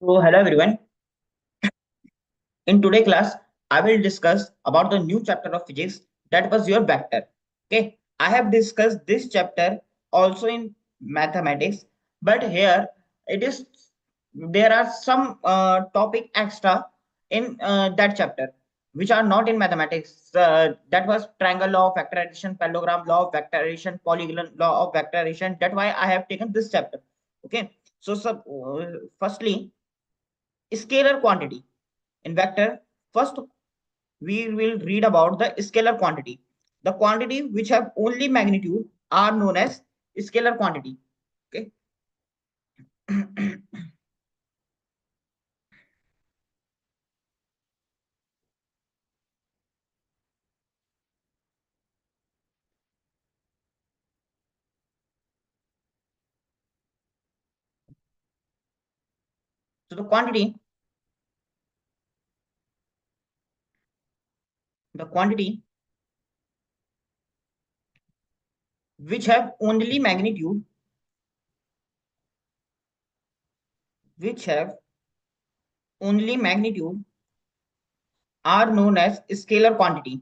So, hello everyone. In today class, I will discuss about the new chapter of physics that was your vector. Okay, I have discussed this chapter also in mathematics, but here it is there are some topic extra in that chapter which are not in mathematics. That was triangle law of factorization, parallelogram law of factorization, polygon law of factorization. That's why I have taken this chapter. Okay, firstly, scalar quantity in vector. First, we will read about the scalar quantity. The quantity which have only magnitude are known as scalar quantity. Okay. So the quantity which have only magnitude, which have only magnitude are known as scalar quantity.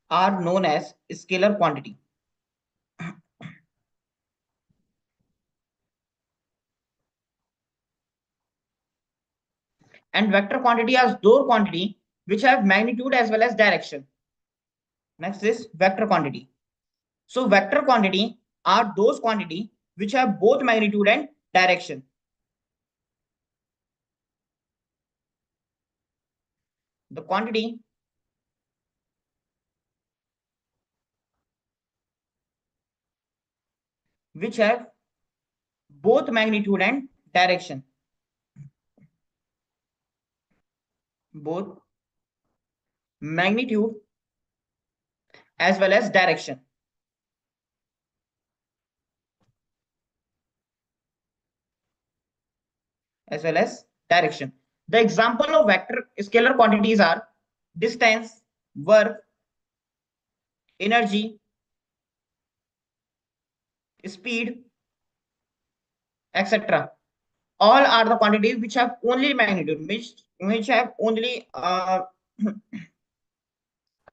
Are known as scalar quantity. And vector quantity are those quantity which have magnitude as well as direction. Next is vector quantity. So vector quantity are those quantity which have both magnitude and direction. The quantity which have both magnitude and direction. Both magnitude as well as direction. As well as direction. The example of vector scalar quantities are distance, work, energy, speed, etc. All are the quantities which have only magnitude, which have only a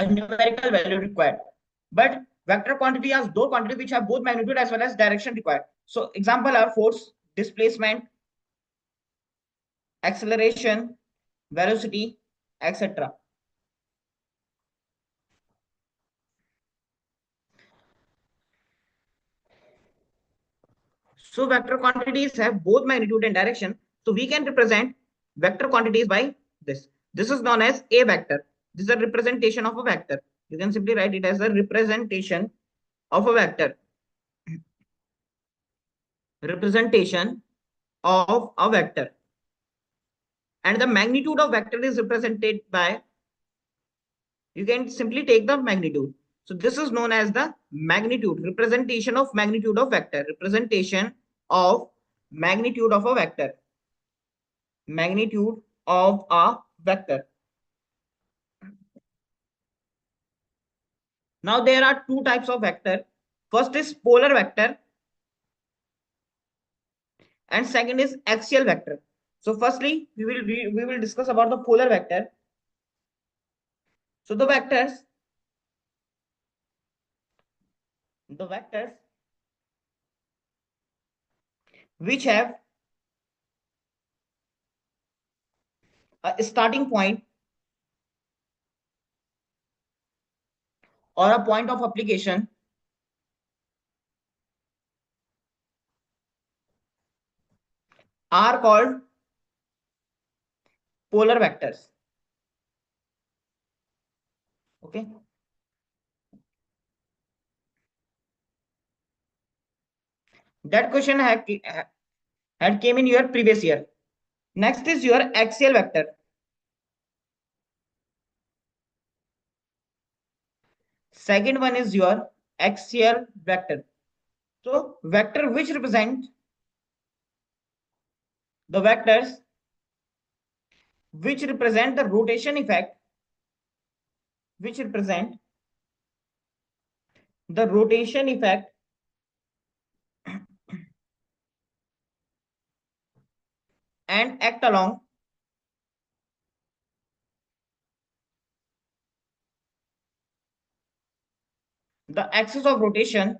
numerical value required. But vector quantity has those quantities which have both magnitude as well as direction required. So example are force, displacement, acceleration, velocity, etc. So vector quantities have both magnitude and direction. So we can represent vector quantities by this. This is known as a vector. This is a representation of a vector. You can simply write it as a representation of a vector. Representation of a vector. And the magnitude of vector is represented by, you can simply take the magnitude. So this is known as the magnitude, representation of magnitude of vector, representation of magnitude of a vector, magnitude of a vector. Now there are two types of vector. First is polar vector and second is axial vector. So firstly, we will discuss about the polar vector. So the vectors which have a starting point or a point of application are called polar vectors. Okay. That question had came in your previous year. Next is your axial vector. Second one is your axial vector. So vector which represent the vectors which represent the rotation effect, which represent the rotation effect and act along the axis of rotation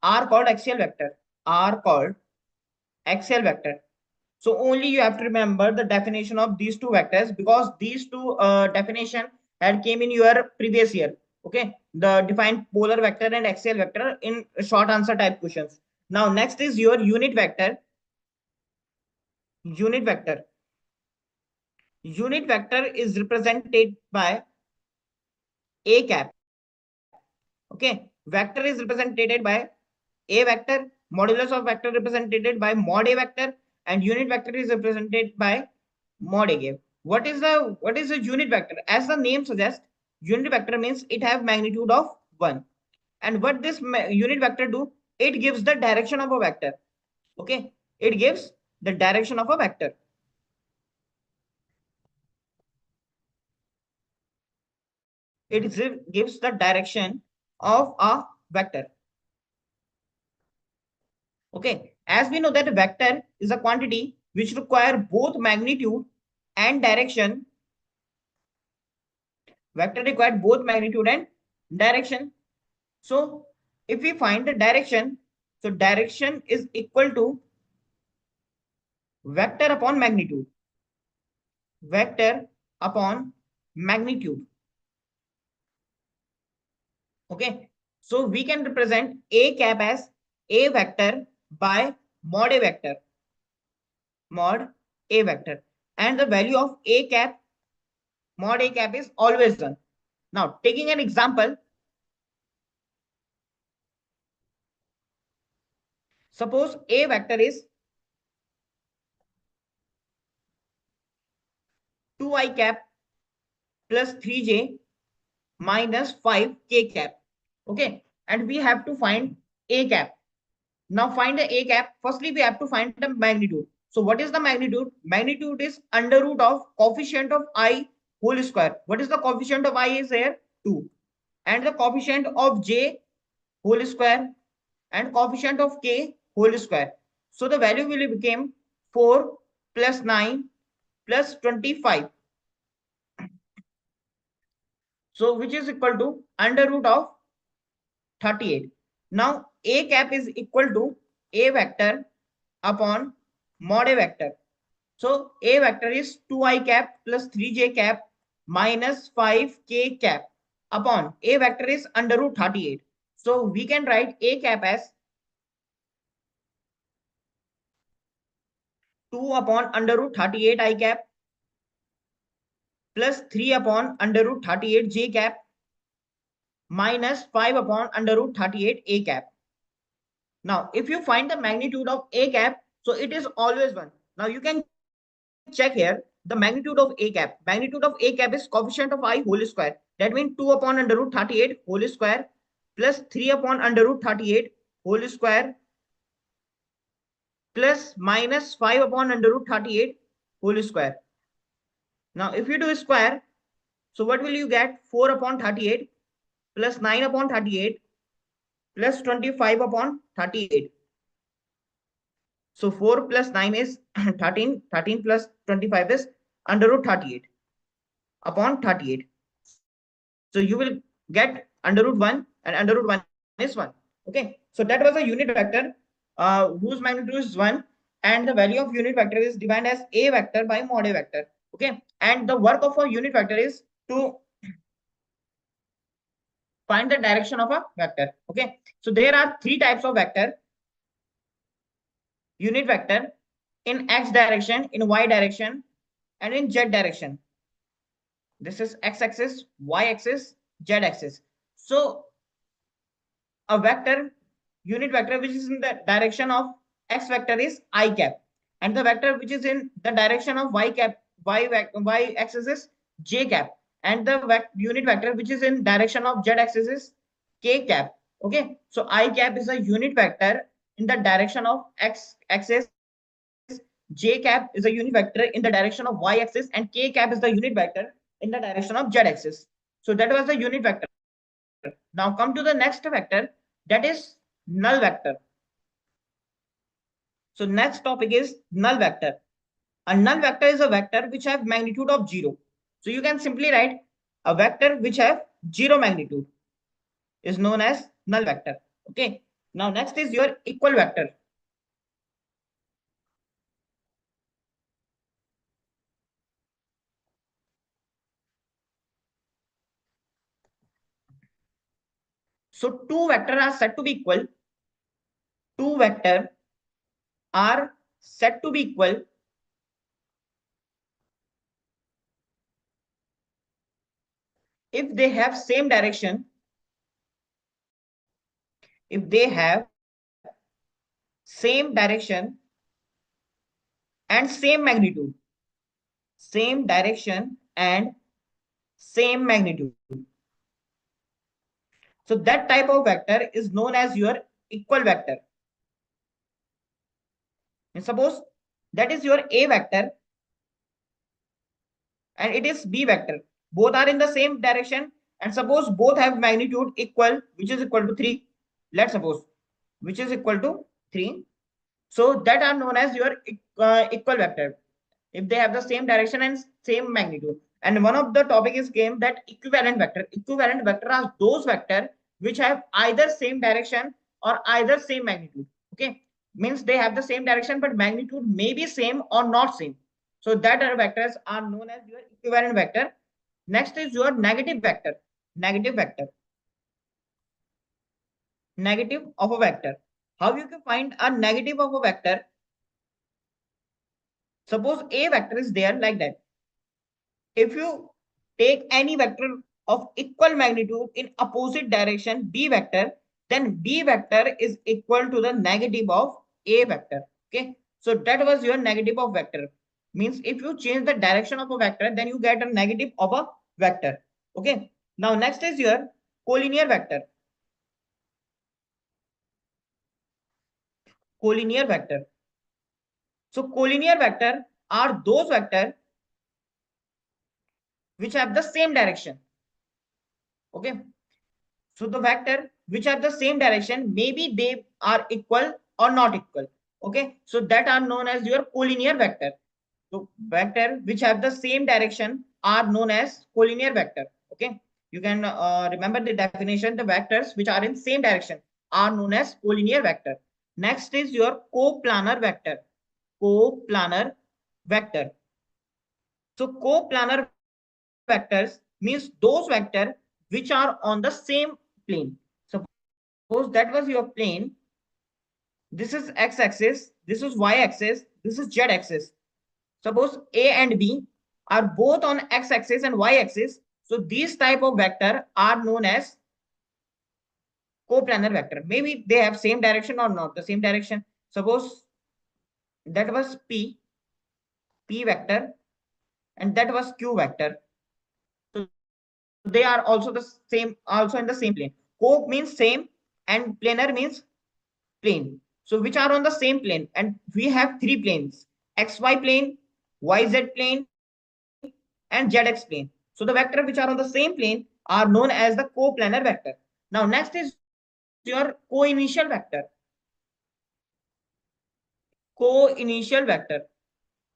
are called axial vector. Are called axial vector. So only you have to remember the definition of these two vectors, because these two definition had came in your previous year. Okay, the defined polar vector and axial vector in short answer type questions. Now next is your unit vector. Unit vector. Unit vector is represented by a cap. Okay, vector is represented by a vector, modulus of vector represented by mod a vector, and unit vector is represented by mod a cap. What is the unit vector? As the name suggests, unit vector means it have magnitude of 1. And what this unit vector do? It gives the direction of a vector. Okay, it gives the direction of a vector. It gives the direction of a vector. Okay, as we know that a vector is a quantity which require both magnitude and direction. Vector required both magnitude and direction. So if we find the direction, so direction is equal to vector upon magnitude. Vector upon magnitude. Okay, so we can represent a cap as a vector by mod a vector. Mod a vector, and the value of a cap mod a cap is always 1. Now taking an example, suppose a vector is 2I cap plus 3j minus 5k cap. Okay, and we have to find a cap. Now find the a cap. Firstly, we have to find the magnitude. So what is the magnitude? Magnitude is under root of coefficient of I whole square. What is the coefficient of I is here? 2. And the coefficient of j whole square and coefficient of k whole square. So the value will become 4 plus 9 plus 25. So which is equal to under root of 38. Now a cap is equal to a vector upon mod a vector. So a vector is 2I cap plus 3j cap minus 5k cap upon a vector is under root 38. So we can write a cap as 2 upon under root 38 I cap plus 3 upon under root 38 j cap minus 5 upon under root 38 a cap. Now, if you find the magnitude of a cap, so it is always 1. Now you can check here the magnitude of a cap. Magnitude of a cap is coefficient of I whole square. That means 2 upon under root 38 whole square plus 3 upon under root 38 whole square plus minus 5 upon under root 38 whole square. Now, if you do square, so what will you get? 4 upon 38 plus 9 upon 38 plus 25 upon 38. So 4 plus 9 is 13. 13 plus 25 is under root 38 upon 38. So you will get under root 1, and under root 1 is 1. Okay. So that was a unit vector whose magnitude is 1, and the value of unit vector is defined as a vector by mod a vector. Okay. And the work of a unit vector is to find the direction of a vector. Okay. So there are 3 types of vector. Unit vector in x direction, in y direction, and in z direction. This is x-axis, y-axis, z-axis. So a vector, unit vector which is in the direction of x vector is I cap, and the vector which is in the direction of y cap, y axis is j cap, and the unit vector which is in direction of z axis is k cap. Okay, so I cap is a unit vector in the direction of x axis, j cap is a unit vector in the direction of y axis, and k cap is the unit vector in the direction of z axis. So that was the unit vector. Now come to the next vector, that is null vector. So next topic is null vector. A null vector is a vector which have magnitude of 0. So you can simply write a vector which have 0 magnitude is known as null vector. Okay. Now next is your equal vector. So two vectors are said to be equal. Two vectors are said to be equal if they have same direction, if they have same direction and same magnitude, same direction and same magnitude. So that type of vector is known as your equal vector. And suppose that is your A vector and it is B vector. Both are in the same direction and suppose both have magnitude equal, which is equal to 3. Let's suppose which is equal to 3. So that are known as your equal vector if they have the same direction and same magnitude. And one of the topic is came that equivalent vector. Equivalent vector are those vector which have either same direction or either same magnitude. Okay, means they have the same direction but magnitude may be same or not same. So that are vectors are known as your equivalent vector. Next is your negative vector. Negative vector. Negative of a vector. How you can find a negative of a vector? Suppose a vector is there like that. If you take any vector of equal magnitude in opposite direction b vector, then b vector is equal to the negative of a vector. Okay, so that was your negative of vector. Means if you change the direction of a vector, then you get a negative of a vector. Okay, now next is your collinear vector. Collinear vector. So collinear vector are those vector which have the same direction. Okay, so the vector which have the same direction, maybe they are equal or not equal. Okay, so that are known as your collinear vector. So vector which have the same direction are known as collinear vector. Okay, you can remember the definition. The vectors which are in same direction are known as collinear vector. Next is your coplanar vector. Coplanar vector. So coplanar vectors means those vectors which are on the same plane. Suppose that was your plane. This is x-axis, this is y-axis, this is z-axis. Suppose A and B are both on x-axis and y-axis. So these type of vector are known as coplanar vector. Maybe they have same direction or not the same direction. Suppose that was P vector and that was Q vector. So they are also the same, also in the same plane. Co means same and planar means plane. So which are on the same plane and we have three planes, xy plane, yz plane and zx plane. So the vector which are on the same plane are known as the coplanar vector. Now next is your co-initial vector. Co-initial vector.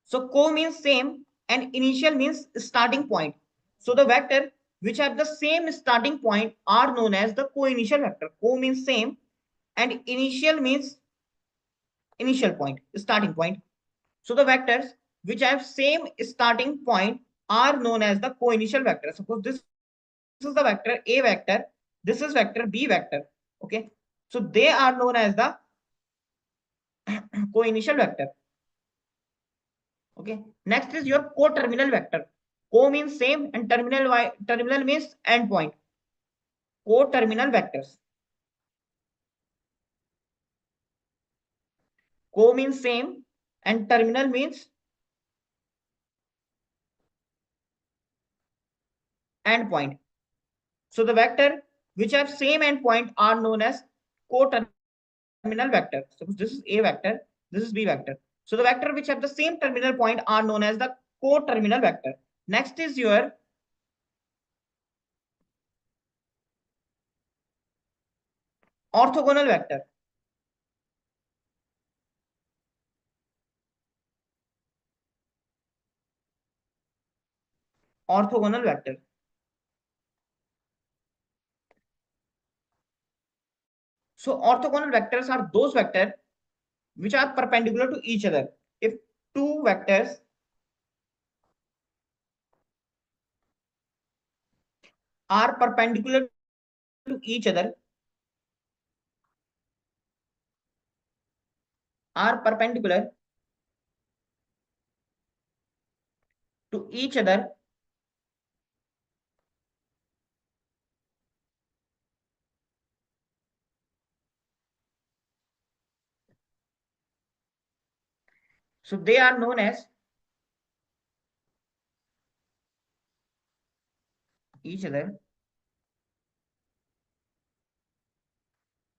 So co means same and initial means starting point. So the vector which have the same starting point are known as the co-initial vector. Co means same and initial means initial point, starting point. So the vectors which have same starting point are known as the co-initial vector. Suppose this is the vector A vector, this is vector B vector. Okay, so they are known as the co-initial vector. Okay, next is your co-terminal vector. Co means same and terminal means endpoint. Co-terminal vectors. Co means same and terminal means endpoint. So the vector which have same endpoint are known as co-terminal vector. Suppose this is A vector, this is B vector. So the vector which have the same terminal point are known as the co-terminal vector. Next is your Orthogonal vector. Orthogonal vector. So orthogonal vectors are those vectors which are perpendicular to each other. If two vectors are perpendicular to each other, are perpendicular to each other, so they are known as each other.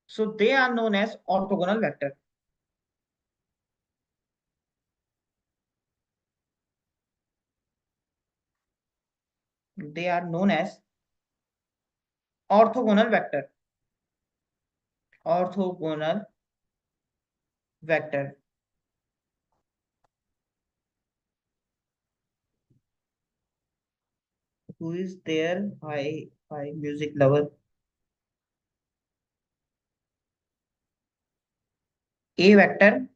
So they are known as orthogonal vector. They are known as orthogonal vector. Orthogonal vector. Who is there? Hi, music lover. A vector,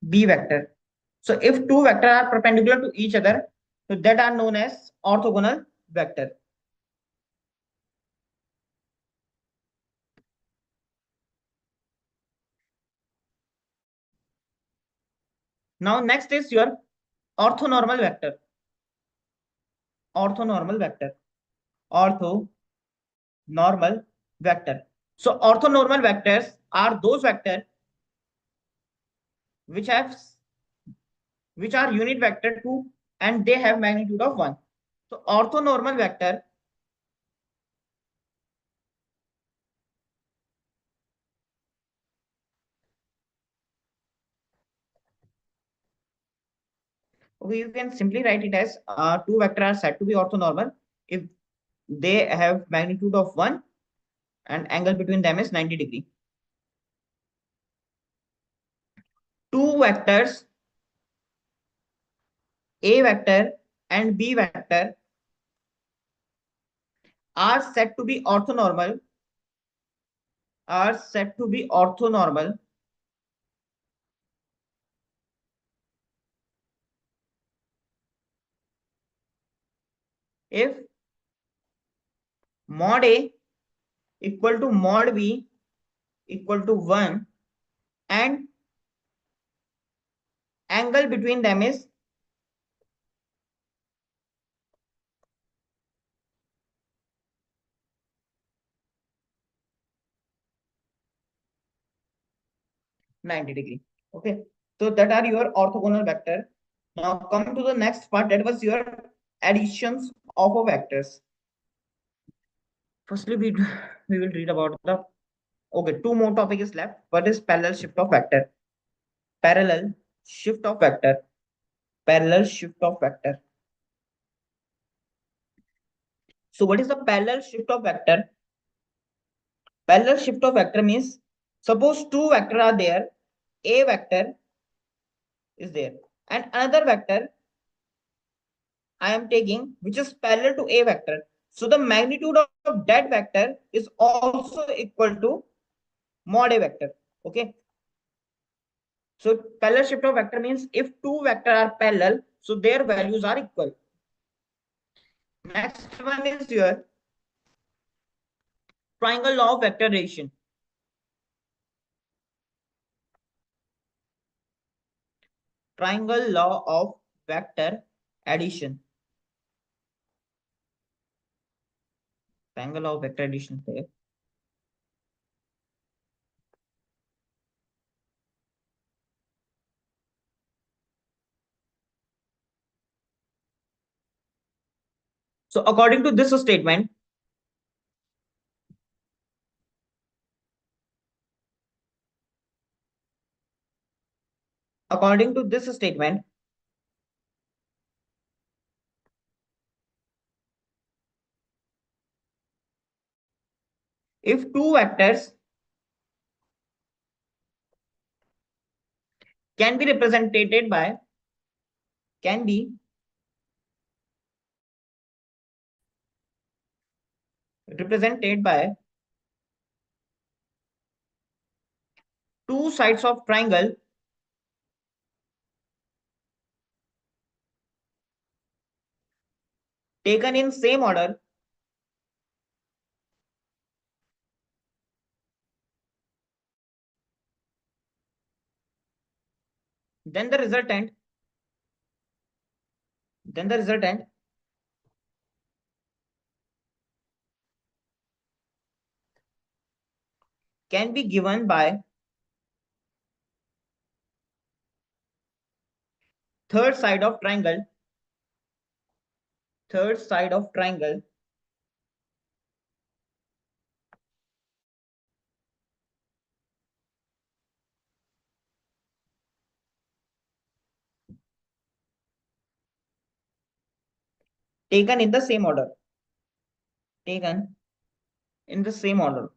B vector. So if two vectors are perpendicular to each other, so that are known as orthogonal vector. Now next is your orthonormal vector. Orthonormal vector. Orthonormal vector. So orthonormal vectors are those vectors which have which are unit vector 2 and they have magnitude of 1. So orthonormal vector, okay, you can simply write it as two vectors are said to be orthonormal if they have magnitude of 1 and angle between them is 90 degree. Two vectors, A vector and B vector, are said to be orthonormal, are said to be orthonormal if mod A equal to mod B equal to 1 and angle between them is 90 degree. Okay, so that are your orthogonal vector. Now come to the next part, that was your additions of a vectors. Firstly, we will read about the, okay, two more topic is left. What is parallel shift of vector? Parallel shift of vector. Parallel shift of vector. So what is the parallel shift of vector? Parallel shift of vector means, suppose two vector are there, a vector is there and another vector I am taking which is parallel to a vector. So the magnitude of that vector is also equal to mod a vector. Okay. So parallel shift of vector means if two vector are parallel, so their values are equal. Next one is your triangle law of vector addition. Triangle law of vector addition. Triangle law of vector addition there. So according to this statement, If two vectors can be represented by can be represented by two sides of triangle taken in same order, then the resultant then the resultant can be given by third side of triangle third side of triangle taken in the same order taken in the same order.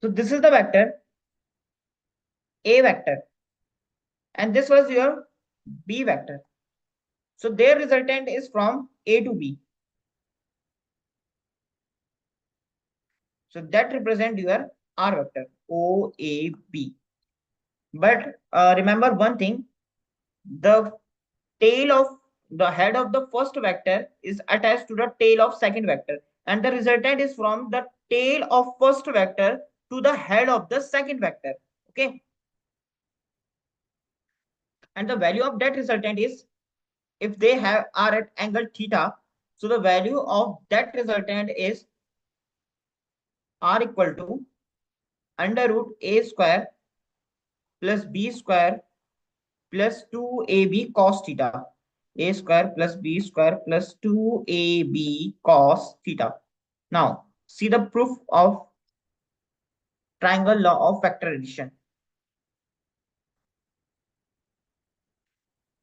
So this is the vector A vector, and this was your B vector. So their resultant is from A to B. So that represent your R vector OAB. But remember one thing: the tail of the head of the first vector is attached to the tail of second vector, and the resultant is from the tail of first vector to the head of the second vector. Okay, and the value of that resultant is, if they have are at angle theta, so the value of that resultant is r equal to under root a square plus b square plus 2ab cos theta. A square plus b square plus 2ab cos theta. Now, see the proof of triangle law of vector addition.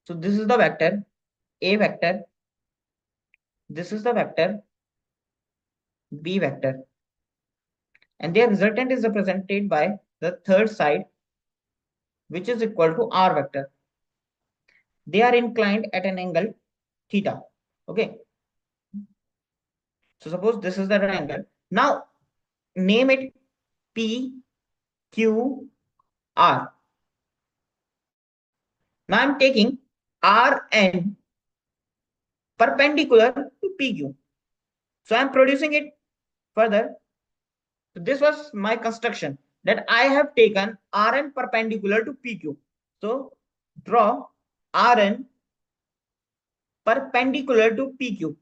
So this is the vector A vector, this is the vector B vector, and their resultant is represented by the third side, which is equal to R vector. They are inclined at an angle theta. Okay, so suppose this is the triangle. Now name it P Q R. Now I'm taking Rn perpendicular to PQ. So I'm producing it further. So this was my construction, that I have taken Rn perpendicular to PQ. So draw Rn perpendicular to PQ.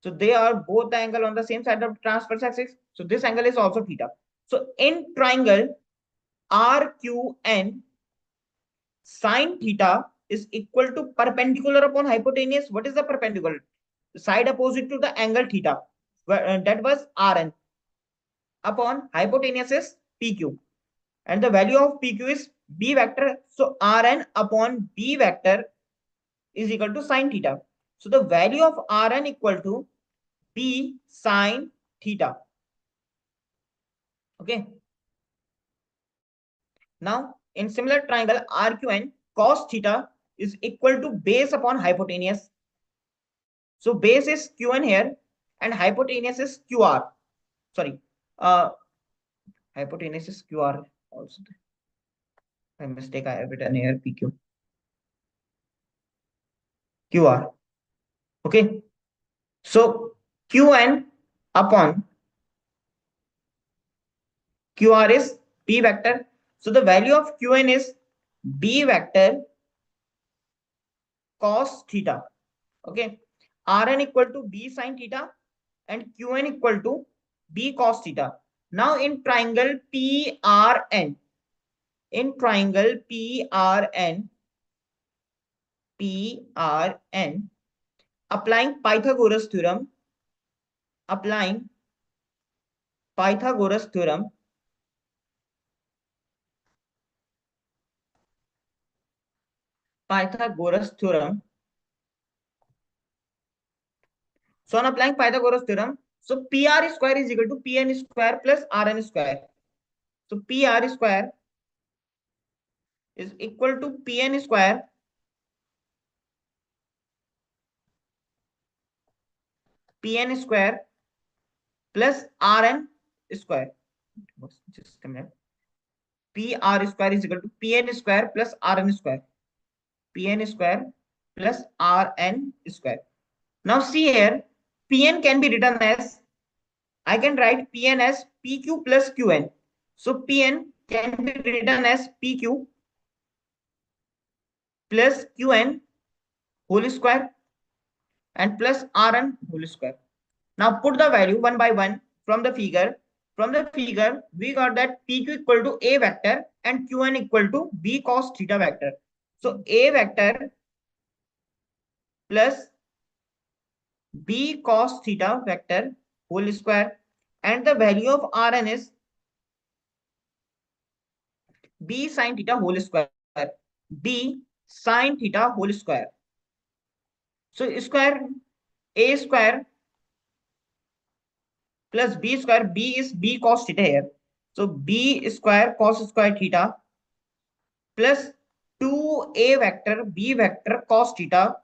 So they are both the angle on the same side of transverse axis. So this angle is also theta. So in triangle RQN, sine theta is equal to perpendicular upon hypotenuse. What is the perpendicular? The side opposite to the angle theta. That was Rn upon hypotenuse is PQ. And the value of PQ is B vector. So Rn upon B vector is equal to sine theta. So the value of Rn equal to B sine theta. Okay. Now, in similar triangle RQN, cos theta is equal to base upon hypotenuse. So base is Qn here, and hypotenuse is QR. Sorry, uh, hypotenuse is QR also. My mistake, I have written here PQ. QR. Okay. So Qn upon QR is B vector. So the value of Qn is B vector cos theta. Okay. Rn equal to B sine theta and Qn equal to B cos theta. Now in triangle PRN, in triangle PRN, applying Pythagoras theorem, applying Pythagoras theorem, Pythagoras theorem, So on applying Pythagoras theorem, so PR square is equal to PN square plus RN square. So PR square is equal to PN square plus Rn square. Just a minute. PR square is equal to PN square plus Rn square. PN square plus Rn square. Now see here, Pn can be written as, I can write Pn as PQ plus Qn. So Pn can be written as PQ plus Qn whole square and plus Rn whole square. Now put the value one by one from the figure. From the figure, we got that PQ equal to A vector and Qn equal to B cos theta vector. So A vector plus B cos theta vector whole square, and the value of Rn is B sin theta whole square. B sin theta whole square. So square A square plus B square. B is B cos theta here. So B square cos square theta plus 2A vector B vector cos theta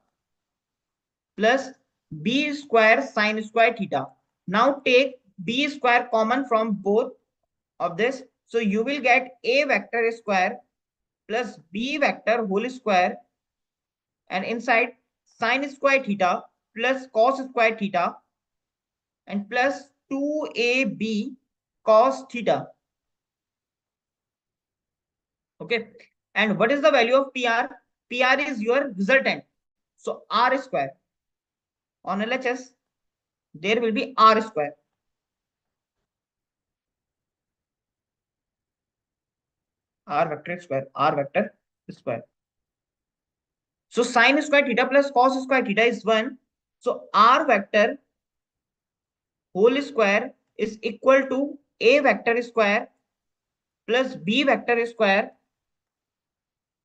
plus B square sin square theta. Now take B square common from both of this. So you will get A vector square plus B vector whole square, and inside sin square theta plus cos square theta and plus 2AB cos theta. Okay. And what is the value of PR? PR is your resultant. So R square on LHS, there will be R square. R vector square. R vector square. So sin square theta plus cos square theta is 1. So R vector whole square is equal to A vector square plus B vector square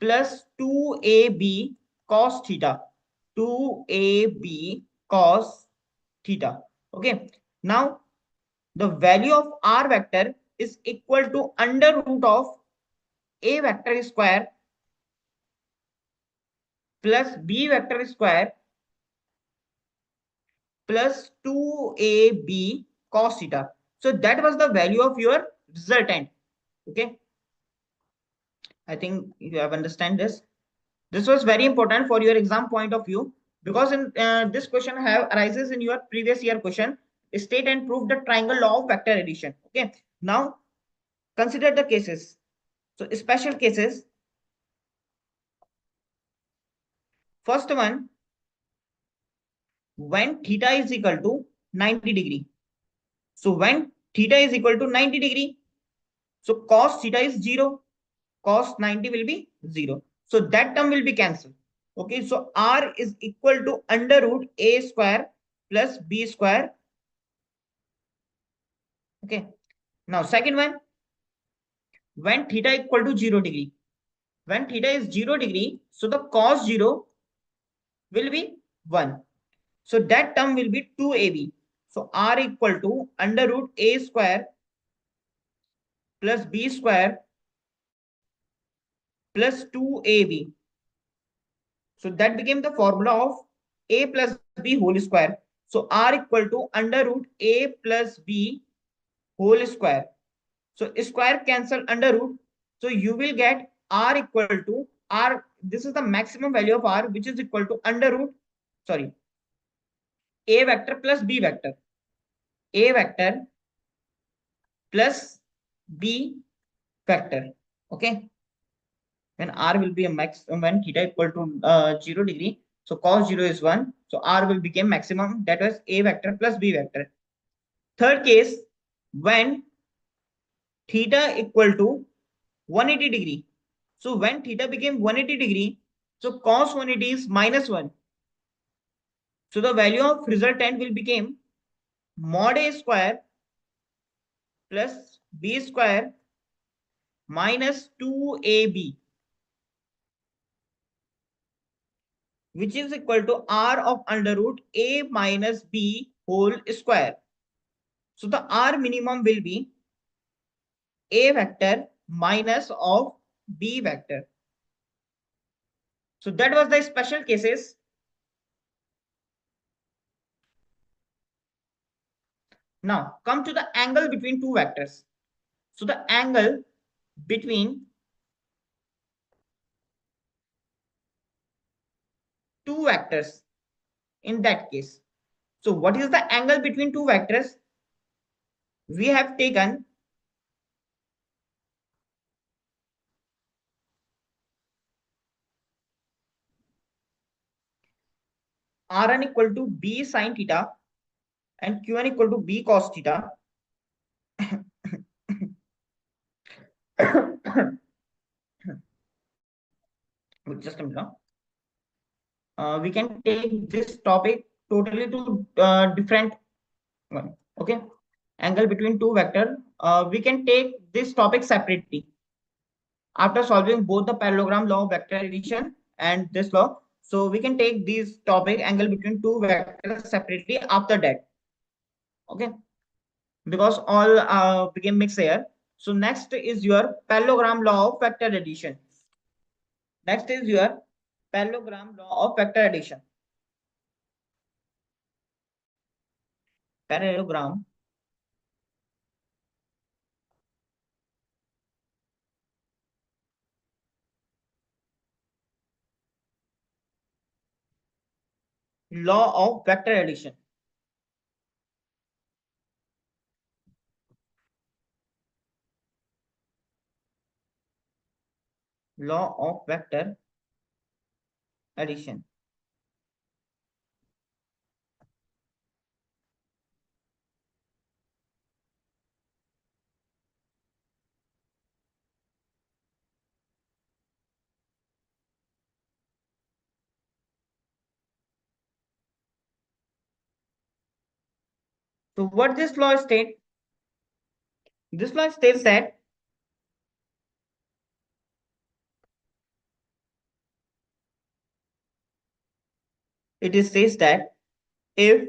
plus 2AB cos theta. 2AB cos theta. Okay. Now the value of R vector is equal to under root of A vector square plus B vector square plus 2AB cos theta. So that was the value of your resultant. Okay. I think you have understand this. This was very important for your exam point of view, because in this question have arises in your previous year question. State and prove the triangle law of vector addition. Okay. Now consider the cases. So special cases. First one, when theta is equal to 90 degree. So when theta is equal to 90 degree, so cos theta is 0. Cos 90 will be 0. So that term will be cancelled. Okay, so R is equal to under root A square plus B square. Okay. Now second one, when theta equal to 0 degree. When theta is 0 degree, so the cos 0 will be 1. So that term will be 2AB. So R equal to under root A square plus B square plus 2AB. So that became the formula of A plus B whole square. So R equal to under root A plus B whole square. So square cancel under root. So you will get R equal to R. This is the maximum value of R, which is equal to under root, sorry, A vector plus B vector. A vector plus B vector. Okay. When R will be a max, when theta equal to 0 degree. So cos 0 is 1. So R will become maximum. That was A vector plus B vector. Third case, when theta equal to 180 degree. So when theta became 180 degree, so cos 180 is minus 1. So the value of resultant will become mod A square plus B square minus 2AB. which is equal to r of under root a minus b whole square. So the r minimum will be a vector minus of b vector. So that was the special cases. Now come to the angle between two vectors. So the angle between two vectors in that case. So what is the angle between two vectors? We have taken Rn equal to b sine theta and Qn equal to b cos theta. Just a minute now. We can take this topic totally to different one. Okay, angle between two vector. We can take this topic separately after solving both the parallelogram law of vector addition and this law. So we can take this topic angle between two vectors separately after that. Okay, because all became mixed here. So next is your parallelogram law of vector addition. Next is your parallelogram law of vector addition. Parallelogram law of vector addition. Law of vector addition. So what this law state? This law states that it says that if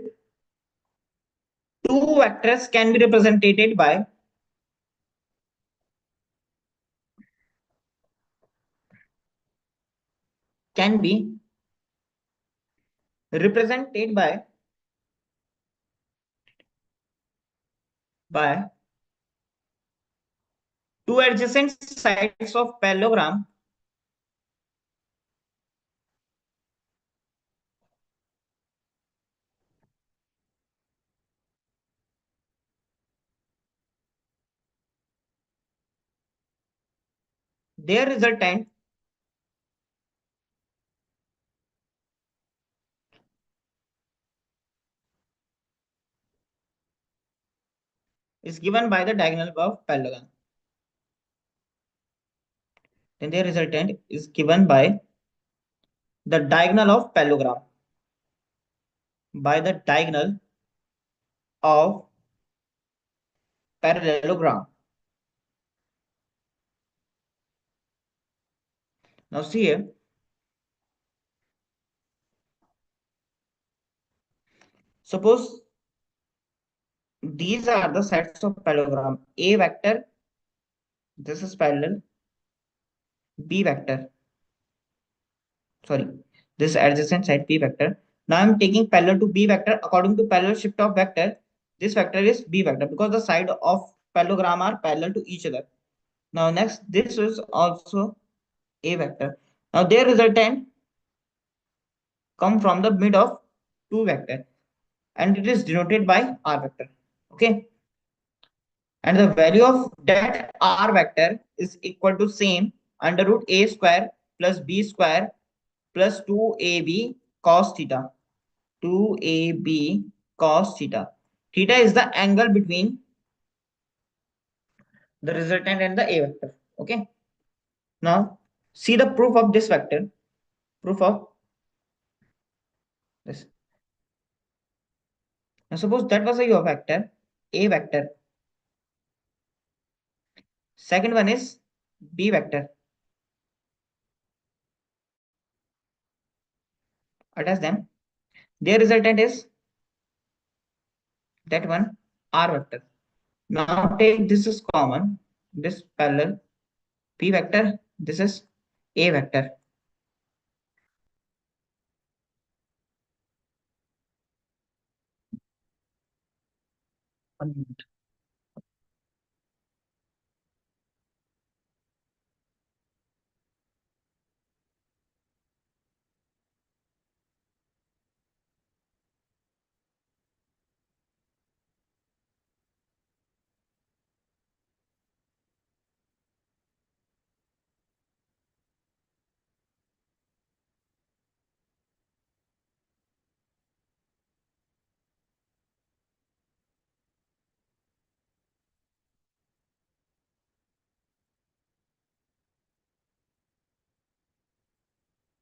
two vectors can be represented by can be represented by two adjacent sides of parallelogram, their resultant is given by the diagonal of parallelogram. Then their resultant is given by the diagonal of parallelogram. By the diagonal of parallelogram. Now see here. Suppose these are the sets of parallelogram. A vector, this is parallel. B vector, sorry, this adjacent side B vector. Now I'm taking parallel to B vector according to parallel shift of vector. This vector is B vector because the side of parallelogram are parallel to each other. Now next, this is also A vector. Now their resultant come from the mid of two vector and it is denoted by R vector. Okay. And the value of that R vector is equal to same under root A square plus B square plus 2ab cos theta. 2ab cos theta. Theta is the angle between the resultant and the A vector. Okay. Now see the proof of this vector. Proof of this. Now suppose that was your vector, A vector. Second one is B vector. attach them. Their resultant is that one r vector. Now take this is common, this parallel p vector, this is a vector.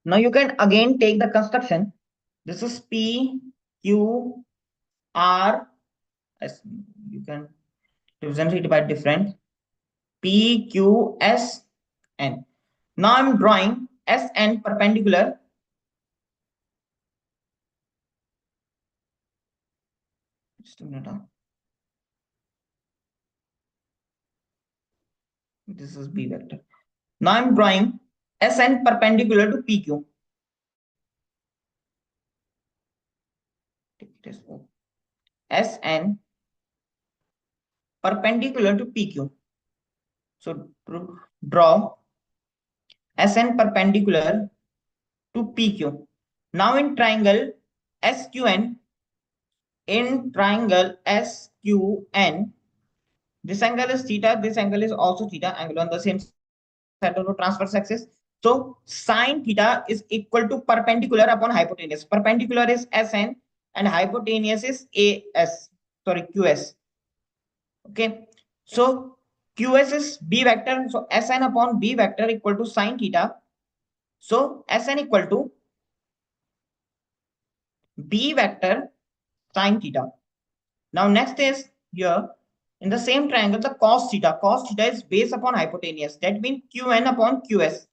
Now you can again take the construction. This is P, Q, R. As you can represent it by different P, Q, S, N. Now I'm drawing S N perpendicular. Just a minute. This is B vector. Now I'm drawing Sn perpendicular to PQ. Sn perpendicular to PQ. So draw Sn perpendicular to PQ. Now in triangle SQN, this angle is theta, this angle is also theta, angle on the same side of the transverse axis. So sine theta is equal to perpendicular upon hypotenuse. Perpendicular is Sn and hypotenuse is QS. Okay. So QS is B vector. So Sn upon B vector equal to sine theta. So Sn equal to B vector sine theta. Now next is here in the same triangle the cos theta. Cos theta is based upon hypotenuse. That means Qn upon QS.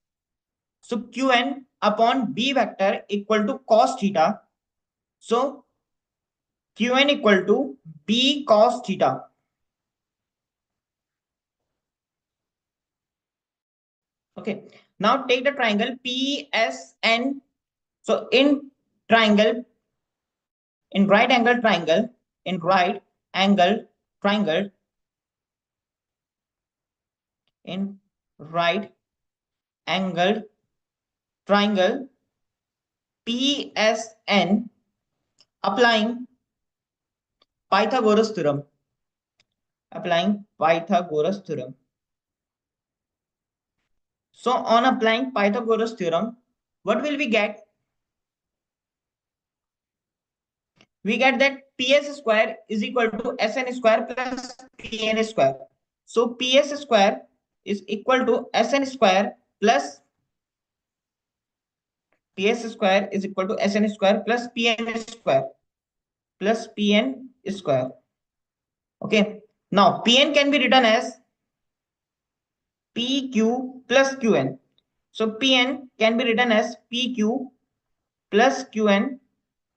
So Qn upon B vector equal to cos theta. So Qn equal to B cos theta. Okay. Now take the triangle PSN. So in triangle, in right angle triangle, in right angle triangle PSN, applying Pythagoras theorem. So on applying Pythagoras theorem, what will we get? We get that PS square is equal to Sn square plus Pn square. So PS square is equal to Sn square plus PS square is equal to Sn square plus Pn square. Okay. Now Pn can be written as PQ plus Qn. So Pn can be written as PQ plus Qn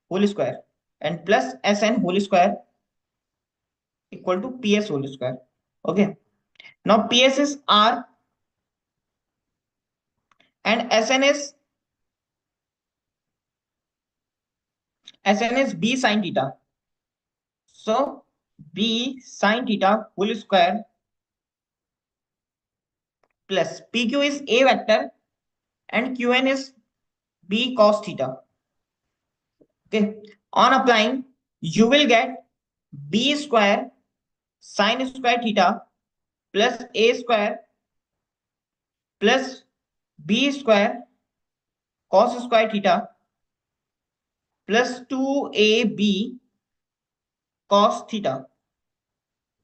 whole square and plus Sn whole square equal to PS whole square. Okay. Now PS is R and Sn is B sine theta. So B sine theta whole square plus PQ is A vector and Qn is B cos theta. Okay. On applying, you will get B square sine square theta plus A square plus B square cos square theta plus 2AB cos theta.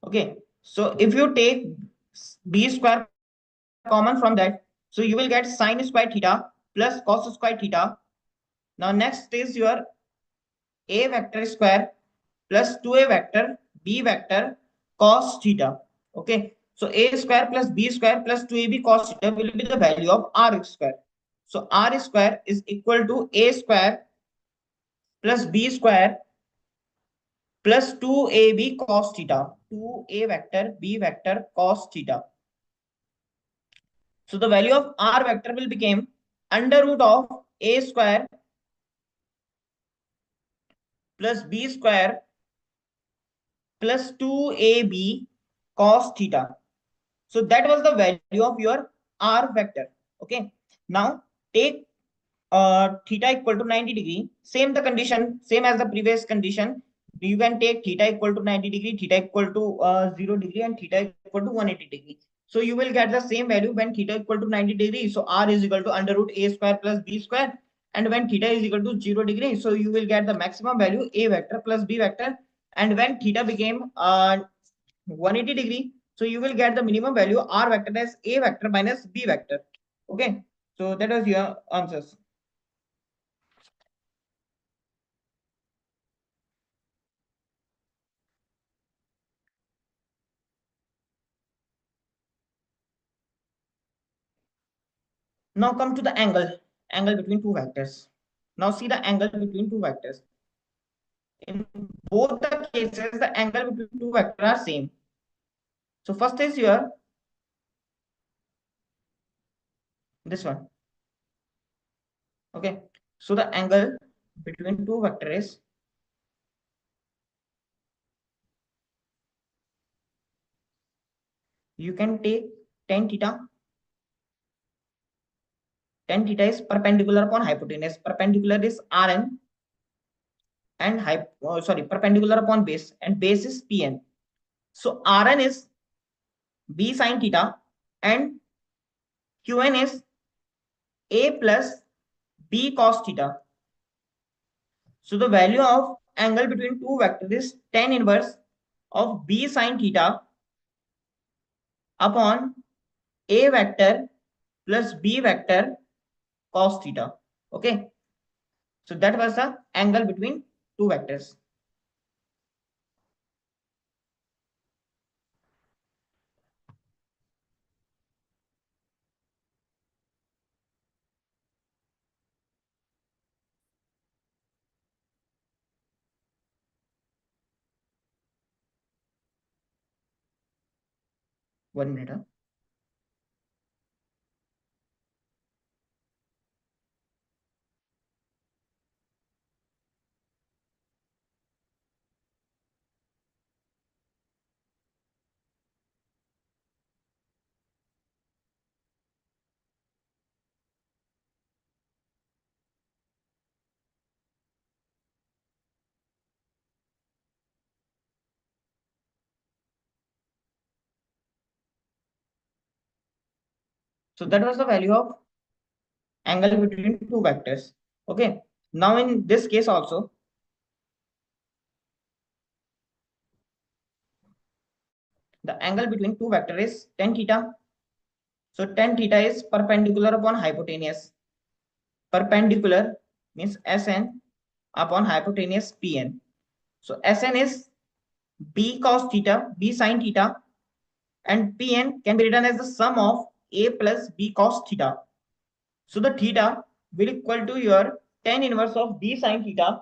Okay. So if you take B square common from that, so you will get sine square theta plus cos square theta. Now next is your A vector square plus 2A vector B vector cos theta. Okay. So A square plus B square plus 2AB cos theta will be the value of R square. So R square is equal to A square plus b square plus 2ab cos theta. 2a vector b vector cos theta. So the value of r vector will become under root of a square plus b square plus 2ab cos theta. So that was the value of your r vector. Okay. Now take theta equal to 90 degree. Same the condition, same as the previous condition. You can take theta equal to 90 degree, theta equal to 0 degree, and theta equal to 180 degree. So you will get the same value when theta equal to 90 degree. So r is equal to under root a square plus b square. And when theta is equal to 0 degree, so you will get the maximum value a vector plus b vector. And when theta became 180 degree, so you will get the minimum value r vector as a vector minus b vector. Okay. So that was your answers. Now come to the angle between two vectors. Now see the angle between two vectors. In both the cases, the angle between two vectors are same. So first is your this one. Okay. So the angle between two vectors is, you can take tan theta. Tan theta is perpendicular upon hypotenuse. Perpendicular is Rn, and perpendicular upon base, and base is Pn. So Rn is b sin theta, and Qn is a plus b cos theta. So the value of angle between two vectors is tan inverse of b sin theta upon a vector plus b vector cos theta. Okay. So that was the angle between two vectors. One minute. Huh? So that was the value of angle between two vectors. Okay. Now in this case also, the angle between two vectors is tan theta. So tan theta is perpendicular upon hypotenuse. Perpendicular means Sn upon hypotenuse Pn. So Sn is b cos theta, b sin theta, and Pn can be written as the sum of a plus b cos theta. So the theta will equal to your tan inverse of b sin theta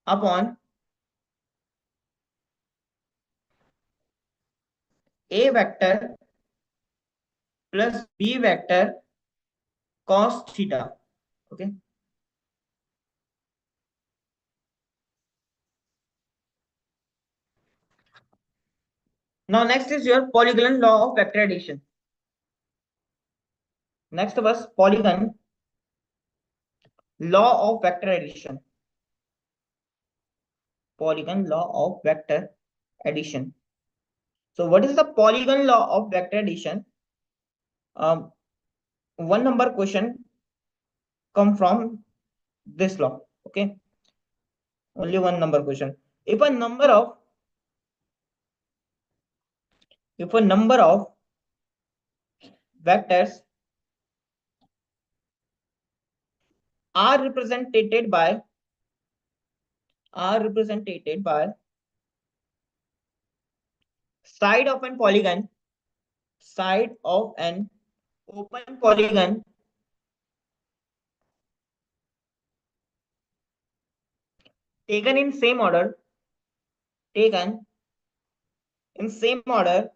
upon a vector plus b vector cos theta. Okay. Now next is your polygon law of vector addition. Next was polygon law of vector addition. Polygon law of vector addition. So what is the polygon law of vector addition? Um, one number question come from this law. Okay. Only one number question. If a number of if a number of vectors are represented by side of an polygon, side of an open polygon taken in same order, taken in same order,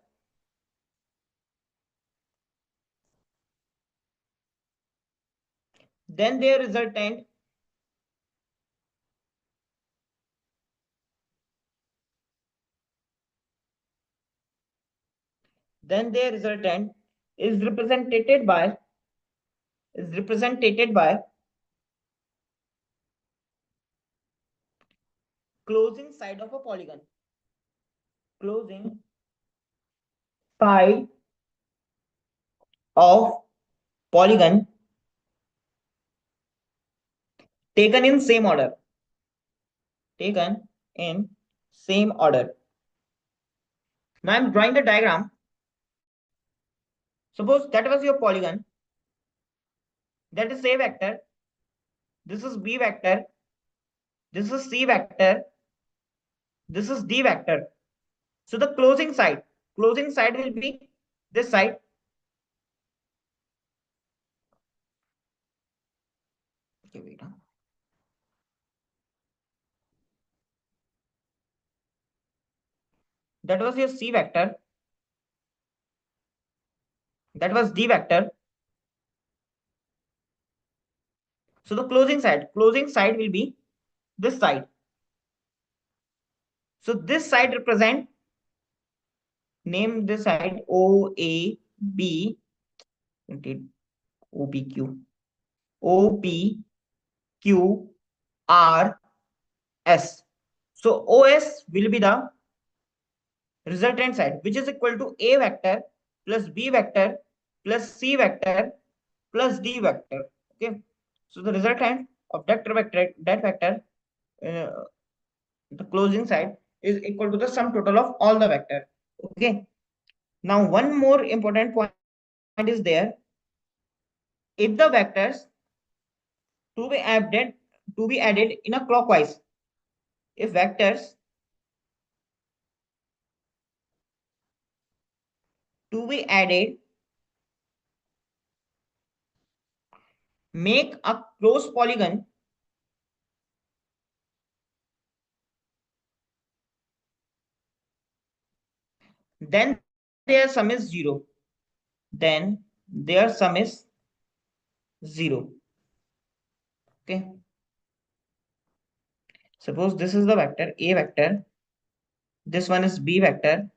then their resultant, then their resultant is represented by is represented by closing side of a polygon. Closing side of polygon taken in same order. Taken in same order. Now I'm drawing the diagram. Suppose that was your polygon. That is A vector. This is B vector. This is C vector. This is D vector. So the closing side will be this side. Okay, wait. That was your C vector. That was D vector. So the closing side will be this side. So this side represent, name this side O A B, O P Q, O P Q R S. So OS will be the resultant side, which is equal to A vector plus B vector plus C vector plus D vector. Okay. So the resultant of that vector, uh, the closing side is equal to the sum total of all the vector. Okay. Now one more important point is there. If the vectors to be added in a clockwise, if vectors to be added make a closed polygon, then their sum is zero. Then their sum is zero. Okay. Suppose this is the vector A vector. This one is B vector.